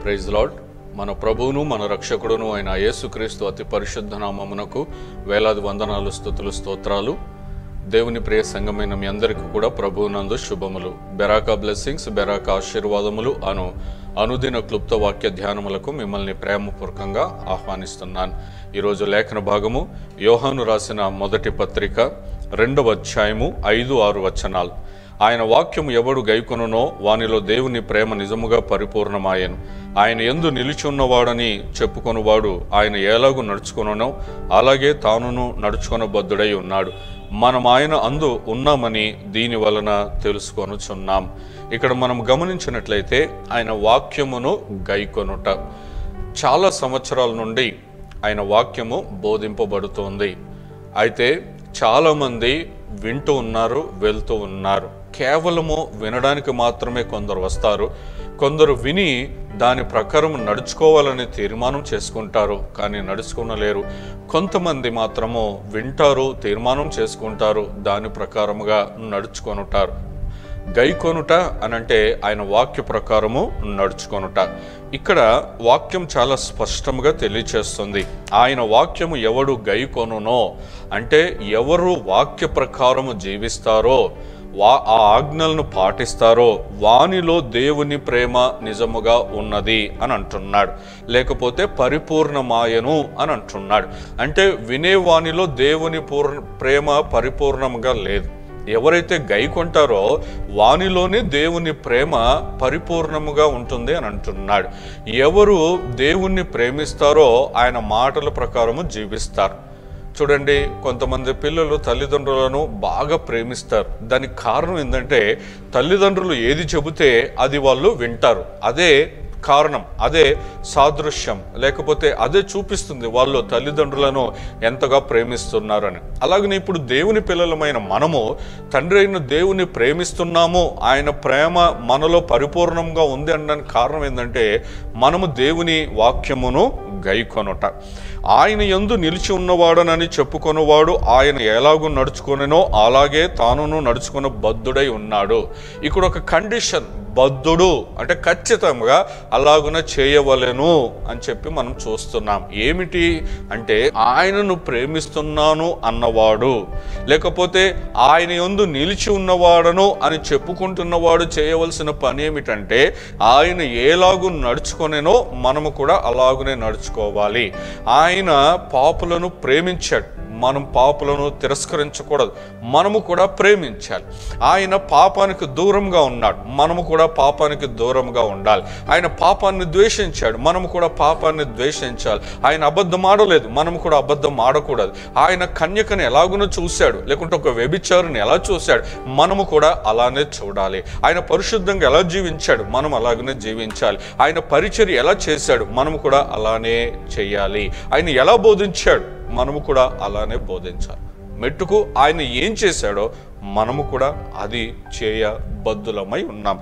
Praise lord. మన ప్రభువును మన రక్షకుడును అయిన యేసుక్రీస్తు అతి పరిశుద్ధ నామమునకు వేలాది వందనాలు, స్తుతులు, స్తోత్రాలు. దేవుని ప్రియ సంఘమైన మీ అందరికీ కూడా ప్రభువునందు శుభములు. బెరాకా బ్లెస్సింగ్స్, బెరాకా ఆశీర్వాదములు అను అనుదిన క్లుప్త వాక్య ధ్యానములకు మిమ్మల్ని ప్రేమపూర్వకంగా ఆహ్వానిస్తున్నాను. ఈరోజు లేఖన భాగము యోహాను రాసిన మొదటి పత్రిక 2వ అధ్యాయము 5-6 వచనాలు. ఆయన వాక్యము ఎవడు గైకొనునో వానిలో దేవుని ప్రేమ నిజముగా పరిపూర్ణమాయెను. ఆయన యందు నిలిచి ఉన్నవాడని చెప్పుకొనువాడు ఆయన ఎలాగూ నడుచుకొనునో అలాగే తానును నడుచుకొనబద్ధుడై ఉన్నాడు. మనం ఆయన అందు ఉన్నామని దీని వలన తెలుసుకొనుచున్నాం. ఇక్కడ మనం గమనించినట్లయితే ఆయన వాక్యమును గైకొనుట. చాలా సంవత్సరాల నుండి ఆయన వాక్యము బోధింపబడుతోంది. అయితే చాలామంది వింటూ ఉన్నారు, వెళ్తూ ఉన్నారు. కేవలము వినడానికి మాత్రమే కొందరు వస్తారు. కొందరు విని దాని ప్రకారం నడుచుకోవాలని తీర్మానం చేసుకుంటారు, కానీ నడుచుకోనలేరు. కొంతమంది మాత్రము వింటారు, తీర్మానం చేసుకుంటారు, దాని ప్రకారముగా నడుచుకొనుటారు. గైకొనుట అనంటే ఆయన వాక్య ప్రకారము నడుచుకొనుట. ఇక్కడ వాక్యం చాలా స్పష్టంగా తెలియచేస్తుంది. ఆయన వాక్యము ఎవడు గైకొనునో అంటే ఎవరు వాక్య ప్రకారము జీవిస్తారో, ఆ ఆజ్ఞలను పాటిస్తారో వానిలో దేవుని ప్రేమ నిజముగా ఉన్నది అని అంటున్నాడు. లేకపోతే పరిపూర్ణమాయను అని అంటున్నాడు. అంటే వినేవానిలో దేవుని ప్రేమ పరిపూర్ణంగా లేదు. ఎవరైతే గైకొంటారో వానిలోనే దేవుని ప్రేమ పరిపూర్ణముగా ఉంటుంది అని అంటున్నాడు. ఎవరు దేవుణ్ణి ప్రేమిస్తారో ఆయన మాటల ప్రకారము జీవిస్తారు. చూడండి, కొంతమంది పిల్లలు తల్లిదండ్రులను బాగా ప్రేమిస్తారు. దానికి కారణం ఏంటంటే తల్లిదండ్రులు ఏది చెబితే అది వాళ్ళు వింటారు. అదే కారణం, అదే సాదృశ్యం, లేకపోతే అదే చూపిస్తుంది వాళ్ళు తల్లిదండ్రులను ఎంతగా ప్రేమిస్తున్నారని. అలాగనే ఇప్పుడు దేవుని పిల్లలమైన మనము తండ్రి అయిన దేవుని ప్రేమిస్తున్నాము, ఆయన ప్రేమ మనలో పరిపూర్ణంగా ఉంది అనడానికి కారణం ఏంటంటే మనము దేవుని వాక్యమును గైకొనుట. ఆయన యందు నిలిచి ఉన్నవాడనని చెప్పుకొనువాడు ఆయన ఎలాగూ నడుచుకొనెనో అలాగే తానును నడుచుకున్న బద్ధుడై ఉన్నాడు. ఇక్కడ ఒక కండిషన్, బద్ధుడు అంటే ఖచ్చితంగా అలాగున చేయవలెను అని చెప్పి మనం చూస్తున్నాం. ఏమిటి అంటే ఆయనను ప్రేమిస్తున్నాను అన్నవాడు, లేకపోతే ఆయన యందు నిలిచి ఉన్నవాడను అని చెప్పుకుంటున్నవాడు చేయవలసిన పని ఏమిటంటే ఆయన ఎలాగూ నడుచుకొనెనో మనము కూడా అలాగునే నడుచుకోవాలి. ఆయన పాపులను ప్రేమించాడు, మనం పాపులను తిరస్కరించకూడదు, మనము కూడా ప్రేమించాలి. ఆయన పాపానికి దూరంగా ఉన్నాడు, మనము కూడా పాపానికి దూరంగా ఉండాలి. ఆయన పాపాన్ని ద్వేషించాడు, మనము కూడా పాపాన్ని ద్వేషించాలి. ఆయన అబద్ధం ఆడలేదు, మనము కూడా అబద్ధం ఆడకూడదు. ఆయన కన్యకను ఎలాగునో చూశాడు, లేకుంటే ఒక వ్యభిచారిని ఎలా చూశాడు, మనము కూడా అలానే చూడాలి. ఆయన పరిశుద్ధంగా ఎలా జీవించాడు, మనం అలాగనే జీవించాలి. ఆయన పరిచర్య ఎలా చేశాడు, మనము కూడా అలానే చేయాలి. ఆయన ఎలా బోధించాడు, మనము కూడా అలానే బోధించాలి. మెట్టుకు ఆయన ఏం చేశాడో మనము కూడా అది చేయబద్ధులమై ఉన్నాం.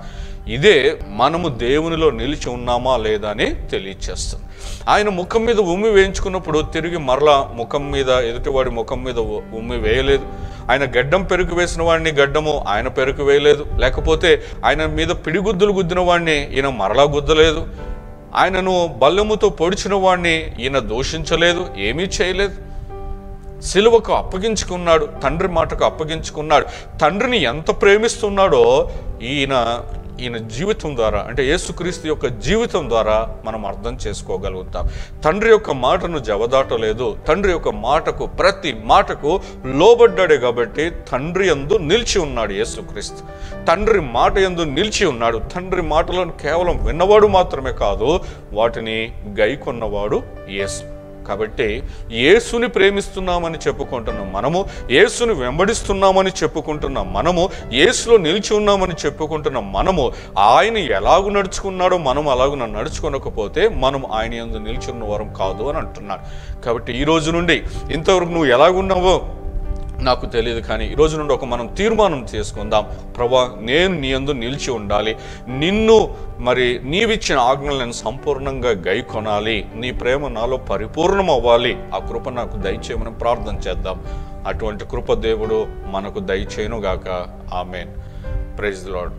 ఇదే మనము దేవునిలో నిలిచి ఉన్నామా లేదా అని తెలియచేస్తుంది. ఆయన ముఖం మీద ఉమ్మి వేయించుకున్నప్పుడు తిరిగి మరలా ముఖం మీద, ఎదుటివాడి ముఖం మీద ఉమ్మి వేయలేదు. ఆయన గడ్డం పెరుగు వేసిన వాడిని గడ్డము ఆయన పెరుగు వేయలేదు. లేకపోతే ఆయన మీద పిడిగుద్దులు గుద్దిన వాడిని ఈయన మరలా గుద్దలేదు. ఆయనను బల్లెముతో పొడిచిన వాడిని ఈయన దూషించలేదు, ఏమీ చేయలేదు. సిలువకు అప్పగించుకున్నాడు, తండ్రి మాటకు అప్పగించుకున్నాడు. తండ్రిని ఎంత ప్రేమిస్తున్నాడో ఈయన జీవితం ద్వారా, అంటే యేసుక్రీస్తు యొక్క జీవితం ద్వారా మనం అర్థం చేసుకోగలుగుతాం. తండ్రి యొక్క మాటను జవదాటలేదు, తండ్రి యొక్క మాటకు, ప్రతి మాటకు లోబడ్డాడే కాబట్టి తండ్రి యందు నిలిచి ఉన్నాడు యేసుక్రీస్తు. తండ్రి మాట యందు నిలిచి ఉన్నాడు. తండ్రి మాటలను కేవలం విన్నవాడు మాత్రమే కాదు, వాటిని గైకొన్నవాడు యేసు. కాబట్టి యేసుని ప్రేమిస్తున్నామని చెప్పుకుంటున్నాం మనము, యేసుని వెంబడిస్తున్నామని చెప్పుకుంటున్నాం మనము, యేసులో నిలిచి ఉన్నామని చెప్పుకుంటున్నాం మనము. ఆయన ఎలాగూ నడుచుకున్నాడో మనం అలాగూ నడుచుకోనకపోతే మనం ఆయన యందు నిలిచి ఉన్నవారం కాదు అని అంటున్నాడు. కాబట్టి ఈ రోజు నుండి ఇంతవరకు నువ్వు ఎలాగున్నావో నాకు తెలియదు, కానీ ఈరోజు నుండి మనం తీర్మానం చేసుకుందాం. ప్రభా, నేను నీ యందు నిలిచి ఉండాలి, నిన్ను నీవిచ్చిన ఆజ్ఞలు నేను సంపూర్ణంగా గైకొనాలి, నీ ప్రేమ నాలో పరిపూర్ణం అవ్వాలి. ఆ కృప నాకు దయచేయమని ప్రార్థన చేద్దాం. అటువంటి కృప దేవుడు మనకు దయచేయును గాక. ఆమేన్. Praise the lord.